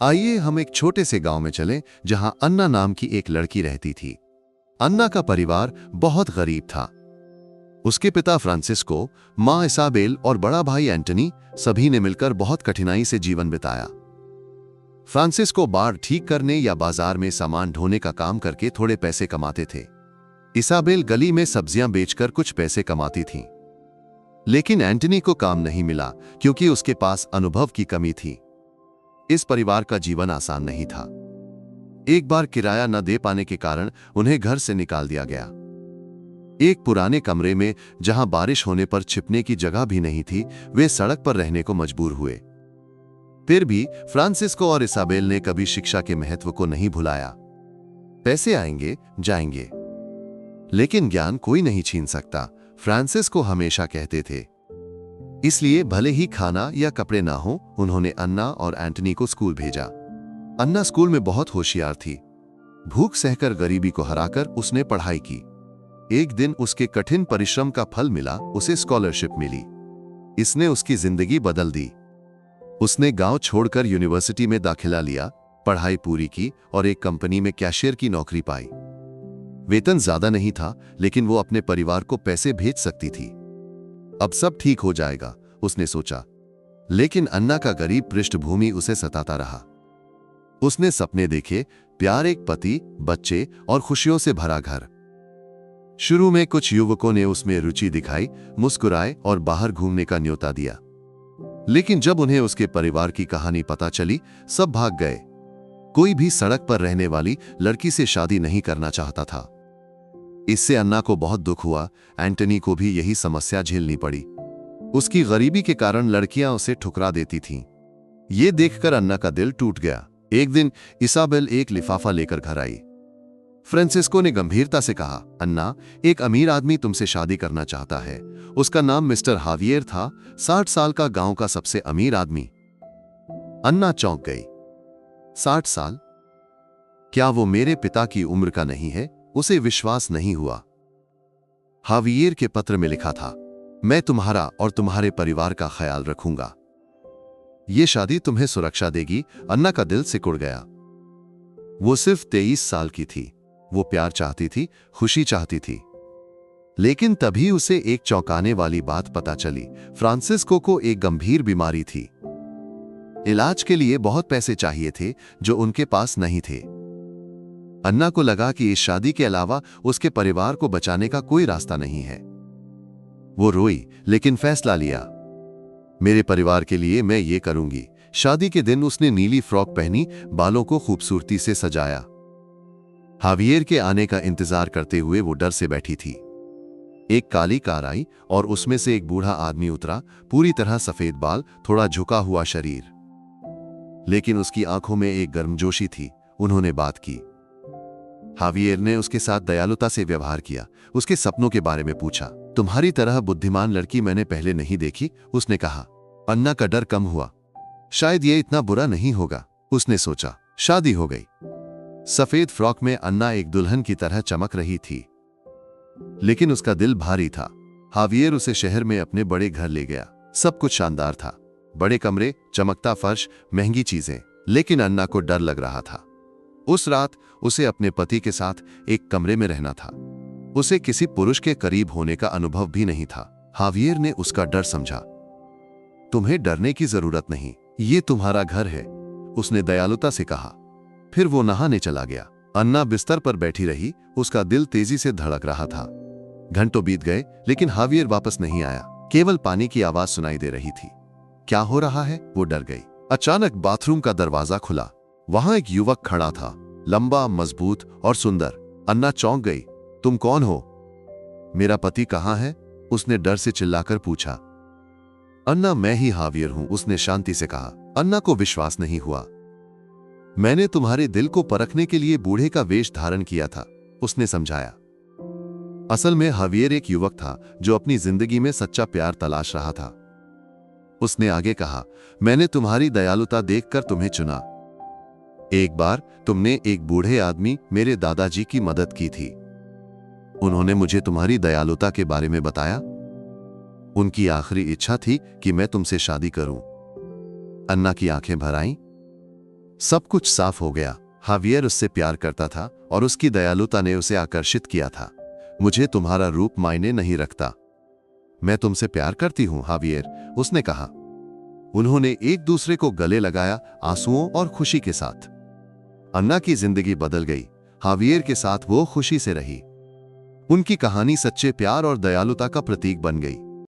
आइए हम एक छोटे से गांव में चलें जहां अन्ना नाम की एक लड़की रहती थी। अन्ना का परिवार बहुत गरीब था। उसके पिता फ्रांसिस्को, मां इसाबेल और बड़ा भाई एंटनी सभी ने मिलकर बहुत कठिनाई से जीवन बिताया। फ्रांसिस्को बार ठीक करने या बाजार में सामान ढोने का काम करके थोड़े पैसे कमाते थे। इसाबेल गली में सब्जियां बेचकर कुछ पैसे कमाती थी। लेकिन एंटनी को काम नहीं मिला क्योंकि उसके पास अनुभव की कमी थी। इस परिवार का जीवन आसान नहीं था। एक बार किराया न दे पाने के कारण उन्हें घर से निकाल दिया गया। एक पुराने कमरे में जहां बारिश होने पर छिपने की जगह भी नहीं थी, वे सड़क पर रहने को मजबूर हुए। फिर भी फ्रांसिस्को और इसाबेल ने कभी शिक्षा के महत्व को नहीं भुलाया। पैसे आएंगे जाएंगे, लेकिन ज्ञान कोई नहीं छीन सकता, फ्रांसिस्को हमेशा कहते थे। इसलिए भले ही खाना या कपड़े ना हो, उन्होंने अन्ना और एंटनी को स्कूल भेजा। अन्ना स्कूल में बहुत होशियार थी। भूख सहकर गरीबी को हराकर उसने पढ़ाई की। एक दिन उसके कठिन परिश्रम का फल मिला, उसे स्कॉलरशिप मिली। इसने उसकी जिंदगी बदल दी। उसने गांव छोड़कर यूनिवर्सिटी में दाखिला लिया, पढ़ाई पूरी की और एक कंपनी में कैशियर की नौकरी पाई। वेतन ज्यादा नहीं था, लेकिन वो अपने परिवार को पैसे भेज सकती थी। अब सब ठीक हो जाएगा, उसने सोचा। लेकिन अन्ना का गरीब पृष्ठभूमि उसे सताता रहा। उसने सपने देखे, प्यार, एक पति, बच्चे और खुशियों से भरा घर। शुरू में कुछ युवकों ने उसमें रुचि दिखाई, मुस्कुराए और बाहर घूमने का न्योता दिया। लेकिन जब उन्हें उसके परिवार की कहानी पता चली, सब भाग गए। कोई भी सड़क पर रहने वाली लड़की से शादी नहीं करना चाहता था। इससे अन्ना को बहुत दुख हुआ। एंटनी को भी यही समस्या झेलनी पड़ी। उसकी गरीबी के कारण लड़कियां उसे ठुकरा देती थीं। ये देखकर अन्ना का दिल टूट गया। एक दिन इसाबेल एक लिफाफा लेकर घर आई। फ्रांसिस्को ने गंभीरता से कहा, अन्ना, एक अमीर आदमी तुमसे शादी करना चाहता है। उसका नाम मिस्टर हावियर था, 60 साल का, गांव का सबसे अमीर आदमी। अन्ना चौंक गई। 60 साल? क्या वो मेरे पिता की उम्र का नहीं है? उसे विश्वास नहीं हुआ। हावियर के पत्र में लिखा था, मैं तुम्हारा और तुम्हारे परिवार का ख्याल रखूंगा। ये शादी तुम्हें सुरक्षा देगी। अन्ना का दिल सिकुड़ गया। वो सिर्फ 23 साल की थी। वो प्यार चाहती थी, खुशी चाहती थी। लेकिन तभी उसे एक चौंकाने वाली बात पता चली। फ्रांसिस्को को एक गंभीर बीमारी थी। इलाज के लिए बहुत पैसे चाहिए थे जो उनके पास नहीं थे। अन्ना को लगा कि इस शादी के अलावा उसके परिवार को बचाने का कोई रास्ता नहीं है। वो रोई, लेकिन फैसला लिया, मेरे परिवार के लिए मैं ये करूंगी। शादी के दिन उसने नीली फ्रॉक पहनी, बालों को खूबसूरती से सजाया। हावियर के आने का इंतजार करते हुए वो डर से बैठी थी। एक काली कार आई और उसमें से एक बूढ़ा आदमी उतरा, पूरी तरह सफेद बाल, थोड़ा झुका हुआ शरीर। लेकिन उसकी आंखों में एक गर्मजोशी थी। उन्होंने बात की। हावियर ने उसके साथ दयालुता से व्यवहार किया, उसके सपनों के बारे में पूछा। तुम्हारी तरह बुद्धिमान लड़की मैंने पहले नहीं देखी, उसने कहा। अन्ना का डर कम हुआ। शायद ये इतना बुरा नहीं होगा, उसने सोचा। शादी हो गई। सफेद फ्रॉक में अन्ना एक दुल्हन की तरह चमक रही थी, लेकिन उसका दिल भारी था। हावियर उसे शहर में अपने बड़े घर ले गया। सब कुछ शानदार था, बड़े कमरे, चमकता फर्श, महंगी चीजें। लेकिन अन्ना को डर लग रहा था। उस रात उसे अपने पति के साथ एक कमरे में रहना था। उसे किसी पुरुष के करीब होने का अनुभव भी नहीं था। हावियर ने उसका डर समझा। तुम्हें डरने की जरूरत नहीं, ये तुम्हारा घर है, उसने दयालुता से कहा। फिर वो नहाने चला गया। अन्ना बिस्तर पर बैठी रही, उसका दिल तेजी से धड़क रहा था। घंटों बीत गए, लेकिन हावियर वापस नहीं आया। केवल पानी की आवाज सुनाई दे रही थी। क्या हो रहा है? वो डर गई। अचानक बाथरूम का दरवाजा खुला। वहां एक युवक खड़ा था, लंबा, मजबूत और सुंदर। अन्ना चौंक गई। तुम कौन हो? मेरा पति कहां है? उसने डर से चिल्लाकर पूछा। अन्ना, मैं ही हावियर हूं, उसने शांति से कहा। अन्ना को विश्वास नहीं हुआ। मैंने तुम्हारे दिल को परखने के लिए बूढ़े का वेश धारण किया था, उसने समझाया। असल में हावियर एक युवक था जो अपनी जिंदगी में सच्चा प्यार तलाश रहा था। उसने आगे कहा, मैंने तुम्हारी दयालुता देखकर तुम्हें चुना। एक बार तुमने एक बूढ़े आदमी, मेरे दादाजी की मदद की थी। उन्होंने मुझे तुम्हारी दयालुता के बारे में बताया। उनकी आखिरी इच्छा थी कि मैं तुमसे शादी करूं। अन्ना की आंखें भर आईं। सब कुछ साफ हो गया। हावियर उससे प्यार करता था और उसकी दयालुता ने उसे आकर्षित किया था। मुझे तुम्हारा रूप मायने नहीं रखता, मैं तुमसे प्यार करती हूं हावियर, उसने कहा। उन्होंने एक दूसरे को गले लगाया, आंसुओं और खुशी के साथ। अन्ना की जिंदगी बदल गई। हावियर के साथ वो खुशी से रही। उनकी कहानी सच्चे प्यार और दयालुता का प्रतीक बन गई।